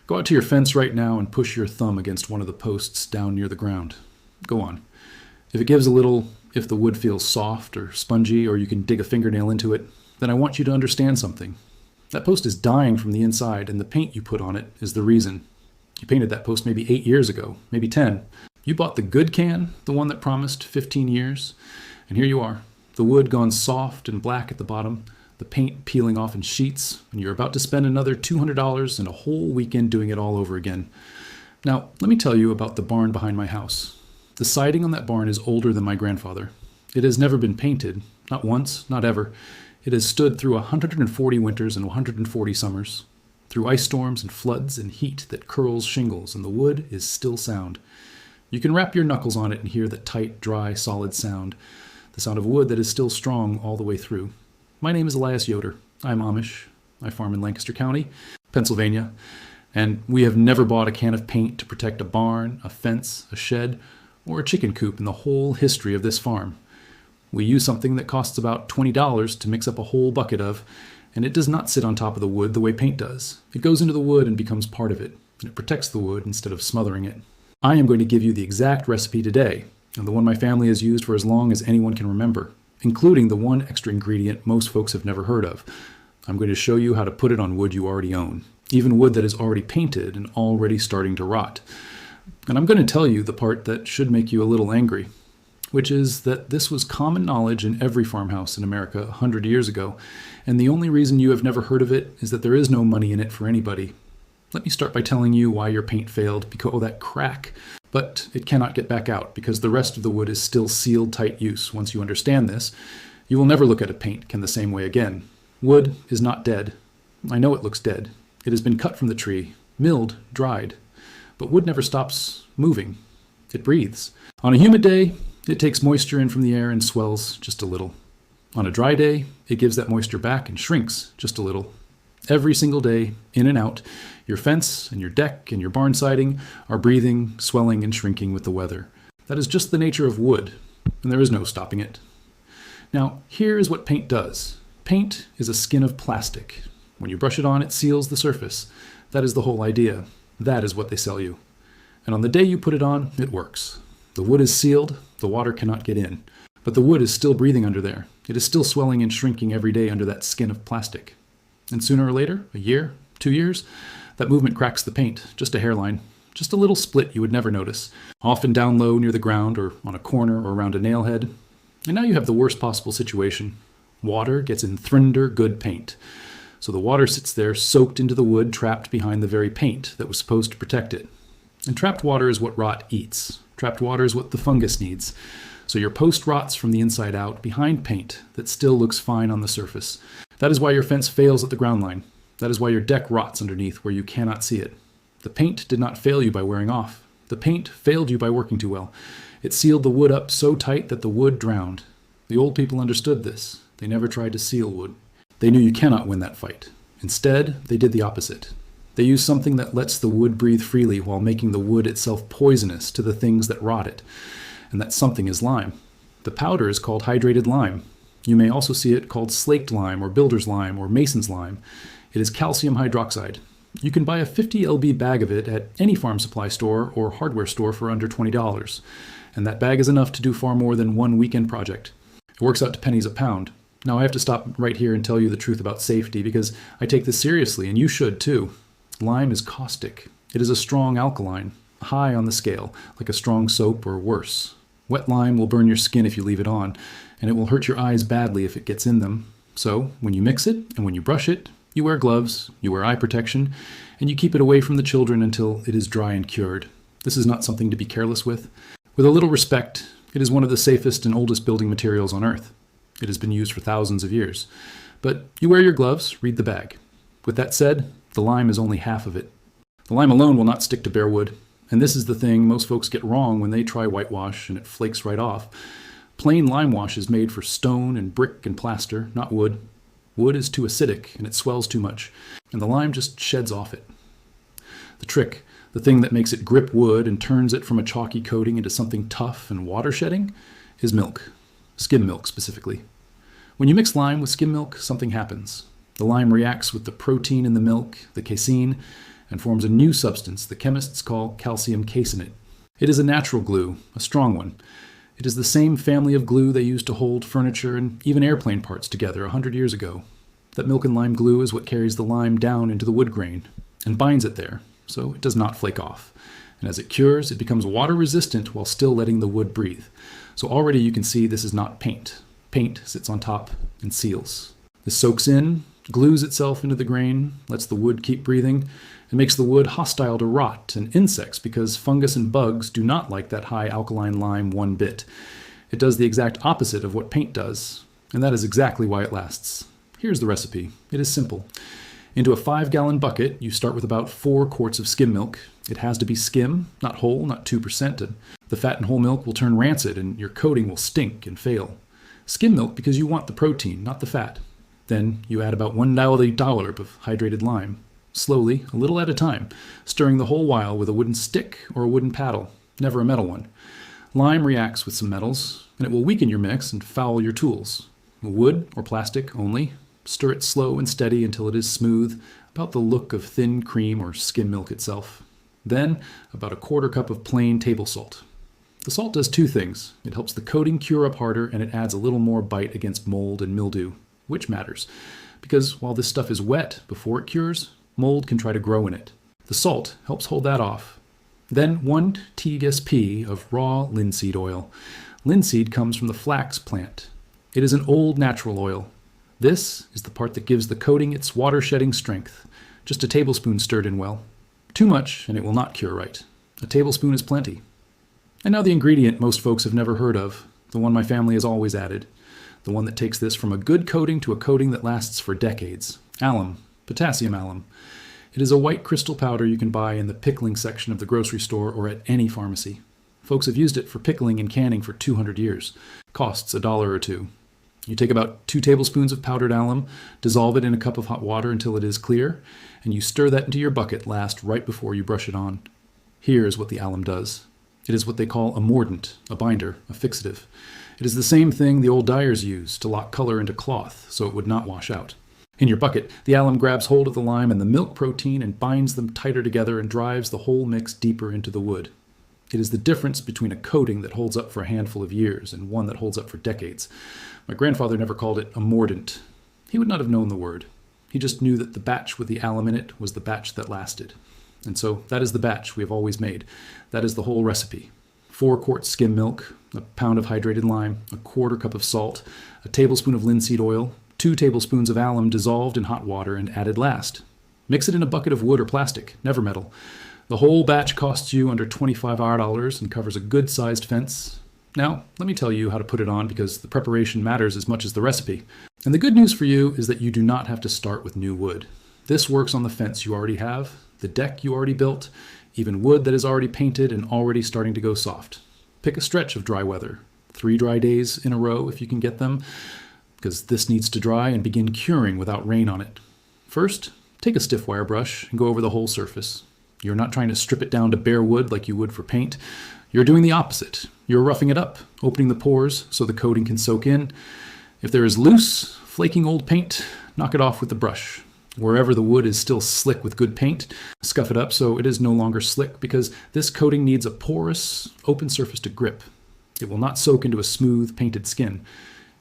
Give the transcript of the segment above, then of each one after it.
Go out to your fence right now and push your thumb against one of the posts down near the ground. Go on. If it gives a little, if the wood feels soft or spongy, or you can dig a fingernail into it, then I want you to understand something. That post is dying from the inside, and the paint you put on it is the reason. You painted that post maybe 8 years ago, maybe 10. You bought the good can, the one that promised 15 years, and here you are. The wood gone soft and black at the bottom, the paint peeling off in sheets, and you're about to spend another $200 and a whole weekend doing it all over again. Now, let me tell you about the barn behind my house. The siding on that barn is older than my grandfather. It has never been painted, not once, not ever. It has stood through 140 winters and 140 summers, through ice storms and floods and heat that curls shingles, and the wood is still sound. You can wrap your knuckles on it and hear that tight, dry, solid sound, the sound of wood that is still strong all the way through. My name is Elias Yoder. I'm Amish. I farm in Lancaster County, Pennsylvania, and we have never bought a can of paint to protect a barn, a fence, a shed, or a chicken coop in the whole history of this farm. We use something that costs about $20 to mix up a whole bucket of, and it does not sit on top of the wood the way paint does. It goes into the wood and becomes part of it, and it protects the wood instead of smothering it. I am going to give you the exact recipe today, and the one my family has used for as long as anyone can remember, including the one extra ingredient most folks have never heard of. I'm going to show you how to put it on wood you already own, even wood that is already painted and already starting to rot. And I'm going to tell you the part that should make you a little angry, which is that this was common knowledge in every farmhouse in America 100 years ago, and the only reason you have never heard of it is that there is no money in it for anybody. Let me start by telling you why your paint failed, because of that crack. But it cannot get back out because the rest of the wood is still sealed tight use. Once you understand this, you will never look at a paint can the same way again. Wood is not dead. I know it looks dead. It has been cut from the tree, milled, dried. But wood never stops moving. It breathes. On a humid day, it takes moisture in from the air and swells just a little. On a dry day, it gives that moisture back and shrinks just a little. Every single day, in and out, your fence and your deck and your barn siding are breathing, swelling, and shrinking with the weather. That is just the nature of wood, and there is no stopping it. Now, here is what paint does. Paint is a skin of plastic. When you brush it on, it seals the surface. That is the whole idea. That is what they sell you. And on the day you put it on, it works. The wood is sealed, the water cannot get in. But the wood is still breathing under there. It is still swelling and shrinking every day under that skin of plastic. And sooner or later, a year, 2 years, that movement cracks the paint, just a hairline, just a little split you would never notice, often down low near the ground or on a corner or around a nail head. And now you have the worst possible situation. Water gets in Thrinder good paint. So the water sits there soaked into the wood, trapped behind the very paint that was supposed to protect it. And trapped water is what rot eats. Trapped water is what the fungus needs. So your post rots from the inside out behind paint that still looks fine on the surface. That is why your fence fails at the ground line. That is why your deck rots underneath where you cannot see it. The paint did not fail you by wearing off. The paint failed you by working too well. It sealed the wood up so tight that the wood drowned. The old people understood this. They never tried to seal wood. They knew you cannot win that fight. Instead, they did the opposite. They used something that lets the wood breathe freely while making the wood itself poisonous to the things that rot it. And that something is lime. The powder is called hydrated lime. You may also see it called slaked lime or builder's lime or mason's lime. It is calcium hydroxide. You can buy a 50 lb bag of it at any farm supply store or hardware store for under $20. And that bag is enough to do far more than one weekend project. It works out to pennies a pound. Now I have to stop right here and tell you the truth about safety because I take this seriously and you should too. Lime is caustic. It is a strong alkaline, high on the scale, like a strong soap or worse. Wet lime will burn your skin if you leave it on, and it will hurt your eyes badly if it gets in them. So when you mix it and when you brush it, you wear gloves, you wear eye protection, and you keep it away from the children until it is dry and cured. This is not something to be careless with. With a little respect, it is one of the safest and oldest building materials on Earth. It has been used for thousands of years. But you wear your gloves, read the bag. With that said, the lime is only half of it. The lime alone will not stick to bare wood. And this is the thing most folks get wrong when they try whitewash and it flakes right off. Plain lime wash is made for stone and brick and plaster, not wood. Wood is too acidic and it swells too much, and the lime just sheds off it. The trick, the thing that makes it grip wood and turns it from a chalky coating into something tough and water shedding, is milk. Skim milk specifically. When you mix lime with skim milk, something happens. The lime reacts with the protein in the milk, the casein, and forms a new substance the chemists call calcium caseinate. It is a natural glue, a strong one. It is the same family of glue they used to hold furniture and even airplane parts together 100 years ago. That milk and lime glue is what carries the lime down into the wood grain and binds it there, so it does not flake off. And as it cures, it becomes water resistant while still letting the wood breathe. So already you can see this is not paint. Paint sits on top and seals. This soaks in, glues itself into the grain, lets the wood keep breathing, and makes the wood hostile to rot and insects because fungus and bugs do not like that high alkaline lime one bit. It does the exact opposite of what paint does, and that is exactly why it lasts. Here's the recipe. It is simple. Into a 5-gallon bucket, you start with about 4 quarts of skim milk. It has to be skim, not whole, not 2%. And the fat in whole milk will turn rancid and your coating will stink and fail. Skim milk because you want the protein, not the fat. Then you add about 1 dollop of hydrated lime. Slowly, a little at a time, stirring the whole while with a wooden stick or a wooden paddle, never a metal one. Lime reacts with some metals, and it will weaken your mix and foul your tools. Wood or plastic only. Stir it slow and steady until it is smooth, about the look of thin cream or skim milk itself. Then, about a 1/4 cup of plain table salt. The salt does 2 things. It helps the coating cure up harder, and it adds a little more bite against mold and mildew, which matters, because while this stuff is wet before it cures, mold can try to grow in it. The salt helps hold that off. Then 1 TSP of raw linseed oil. Linseed comes from the flax plant. It is an old natural oil. This is the part that gives the coating its water-shedding strength. Just a tablespoon stirred in well. Too much, and it will not cure right. A tablespoon is plenty. And now the ingredient most folks have never heard of, the one my family has always added, the one that takes this from a good coating to a coating that lasts for decades. Alum, potassium alum. It is a white crystal powder you can buy in the pickling section of the grocery store or at any pharmacy. Folks have used it for pickling and canning for 200 years. Costs $1 or $2. You take about 2 tablespoons of powdered alum, dissolve it in a cup of hot water until it is clear, and you stir that into your bucket last right before you brush it on. Here's what the alum does. It is what they call a mordant, a binder, a fixative. It is the same thing the old dyers used to lock color into cloth so it would not wash out. In your bucket, the alum grabs hold of the lime and the milk protein and binds them tighter together and drives the whole mix deeper into the wood. It is the difference between a coating that holds up for a handful of years and one that holds up for decades. My grandfather never called it a mordant. He would not have known the word. He just knew that the batch with the alum in it was the batch that lasted. And so that is the batch we have always made. That is the whole recipe. 4 quarts skim milk, a pound of hydrated lime, a 1/4 cup of salt, a tablespoon of linseed oil, 2 tablespoons of alum dissolved in hot water and added last. Mix it in a bucket of wood or plastic, never metal. The whole batch costs you under $25 and covers a good-sized fence. Now, let me tell you how to put it on because the preparation matters as much as the recipe. And the good news for you is that you do not have to start with new wood. This works on the fence you already have, the deck you already built, even wood that is already painted and already starting to go soft. Pick a stretch of dry weather, 3 dry days in a row if you can get them, because this needs to dry and begin curing without rain on it. First, take a stiff wire brush and go over the whole surface. You're not trying to strip it down to bare wood like you would for paint. You're doing the opposite. You're roughing it up, opening the pores so the coating can soak in. If there is loose, flaking old paint, knock it off with the brush. Wherever the wood is still slick with good paint, scuff it up so it is no longer slick because this coating needs a porous, open surface to grip. It will not soak into a smooth, painted skin.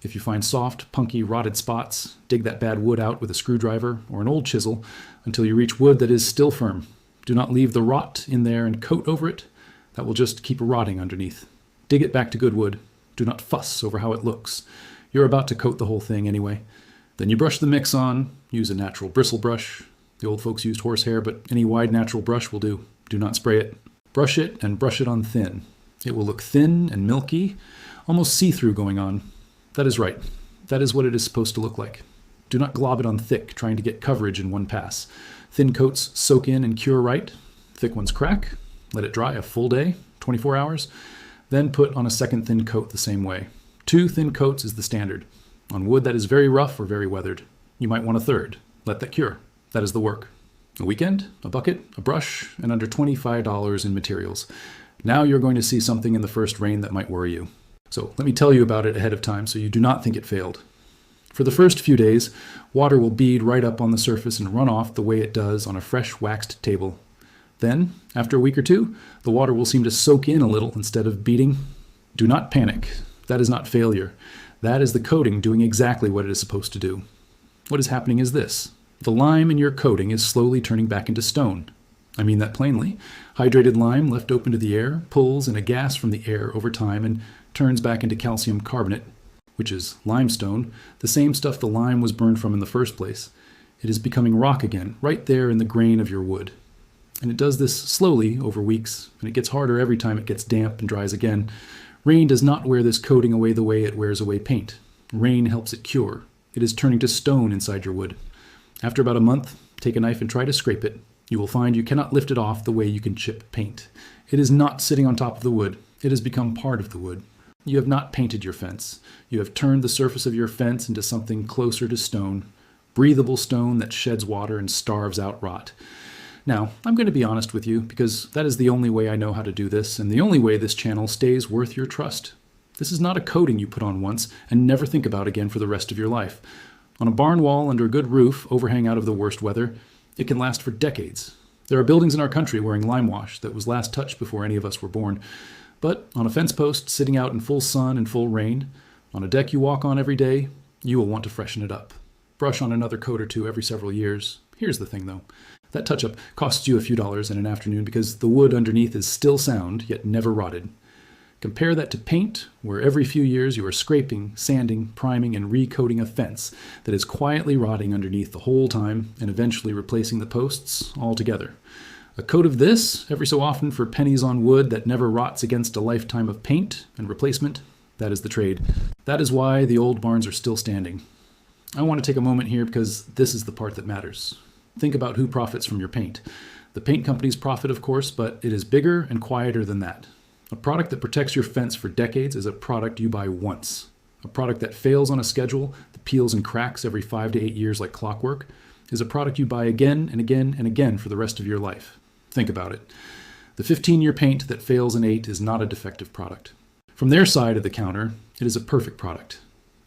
If you find soft, punky, rotted spots, dig that bad wood out with a screwdriver or an old chisel until you reach wood that is still firm. Do not leave the rot in there and coat over it. That will just keep rotting underneath. Dig it back to good wood. Do not fuss over how it looks. You're about to coat the whole thing anyway. Then you brush the mix on. Use a natural bristle brush. The old folks used horsehair, but any wide natural brush will do. Do not spray it. Brush it and brush it on thin. It will look thin and milky, almost see-through going on. That is right. That is what it is supposed to look like. Do not glob it on thick, trying to get coverage in one pass. Thin coats soak in and cure right. Thick ones crack. Let it dry a full day, 24 hours. Then put on a second thin coat the same way. 2 thin coats is the standard. On wood that is very rough or very weathered. You might want a third. Let that cure. That is the work. A weekend, a bucket, a brush, and under $25 in materials. Now you're going to see something in the first rain that might worry you. So let me tell you about it ahead of time so you do not think it failed. For the first few days, water will bead right up on the surface and run off the way it does on a fresh waxed table Then, after a week or two, the water will seem to soak in a little instead of beating. Do not panic. That is not failure. That is the coating doing exactly what it is supposed to do. What is happening is this. The lime in your coating is slowly turning back into stone. I mean that plainly. Hydrated lime left open to the air pulls in a gas from the air over time and turns back into calcium carbonate, which is limestone, the same stuff the lime was burned from in the first place. It is becoming rock again, right there in the grain of your wood. And it does this slowly over weeks, and it gets harder every time it gets damp and dries again. Rain does not wear this coating away the way it wears away paint. Rain helps it cure. It is turning to stone inside your wood. After about a month, take a knife and try to scrape it. You will find you cannot lift it off the way you can chip paint. It is not sitting on top of the wood. It has become part of the wood. You have not painted your fence. You have turned the surface of your fence into something closer to stone, breathable stone that sheds water and starves out rot. Now, I'm going to be honest with you because that is the only way I know how to do this and the only way this channel stays worth your trust. This is not a coating you put on once and never think about again for the rest of your life. On a barn wall under a good roof, overhang out of the worst weather, it can last for decades. There are buildings in our country wearing lime wash that was last touched before any of us were born. But on a fence post sitting out in full sun and full rain, on a deck you walk on every day, you will want to freshen it up. Brush on another coat or two every several years. Here's the thing though. That touch-up costs you a few dollars in an afternoon because the wood underneath is still sound, yet never rotted. Compare that to paint, where every few years you are scraping, sanding, priming, and recoating a fence that is quietly rotting underneath the whole time and eventually replacing the posts altogether. A coat of this, every so often for pennies on wood that never rots against a lifetime of paint and replacement, that is the trade. That is why the old barns are still standing. I want to take a moment here because this is the part that matters. Think about who profits from your paint. The paint companies profit, of course, but it is bigger and quieter than that. A product that protects your fence for decades is a product you buy once. A product that fails on a schedule, that peels and cracks every 5 to 8 years like clockwork, is a product you buy again and again and again for the rest of your life. Think about it. The 15-year paint that fails in 8 is not a defective product. From their side of the counter, it is a perfect product.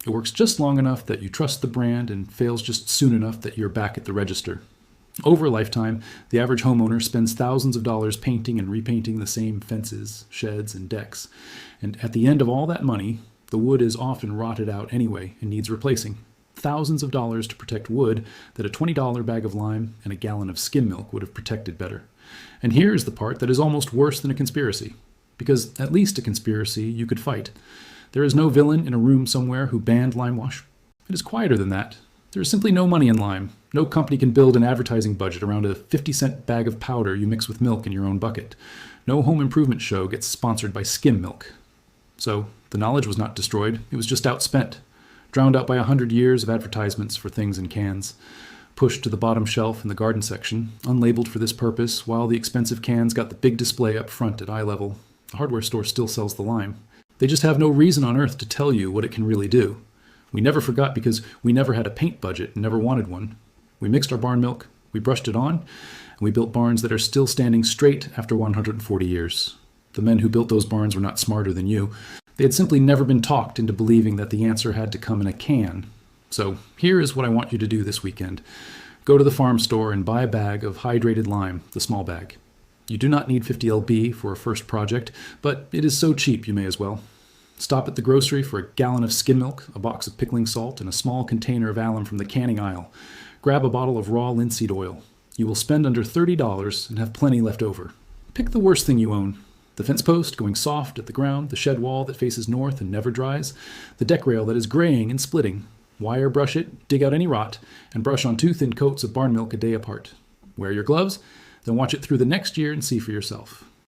It works just long enough that you trust the brand and fails just soon enough that you're back at the register. Over a lifetime, the average homeowner spends thousands of dollars painting and repainting the same fences, sheds, and decks. And at the end of all that money, the wood is often rotted out anyway and needs replacing. Thousands of dollars to protect wood that a $20 bag of lime and a gallon of skim milk would have protected better. And here is the part that is almost worse than a conspiracy. Because at least a conspiracy you could fight. There is no villain in a room somewhere who banned lime wash. It is quieter than that. There is simply no money in lime. No company can build an advertising budget around a 50-cent bag of powder you mix with milk in your own bucket. No home improvement show gets sponsored by skim milk. So the knowledge was not destroyed. It was just outspent. Drowned out by 100 years of advertisements for things in cans. Pushed to the bottom shelf in the garden section, unlabeled for this purpose, while the expensive cans got the big display up front at eye level. The hardware store still sells the lime. They just have no reason on earth to tell you what it can really do. We never forgot because we never had a paint budget and never wanted one. We mixed our barn milk, we brushed it on, and we built barns that are still standing straight after 140 years. The men who built those barns were not smarter than you. They had simply never been talked into believing that the answer had to come in a can. So here is what I want you to do this weekend. Go to the farm store and buy a bag of hydrated lime, the small bag. You do not need 50 lb for a first project, but it is so cheap you may as well. Stop at the grocery for a gallon of skim milk, a box of pickling salt, and a small container of alum from the canning aisle. Grab a bottle of raw linseed oil. You will spend under $30 and have plenty left over. Pick the worst thing you own. The fence post going soft at the ground, the shed wall that faces north and never dries, the deck rail that is graying and splitting. Wire brush it, dig out any rot, and brush on 2 thin coats of barn milk a day apart. Wear your gloves, then watch it through the next year and see for yourself.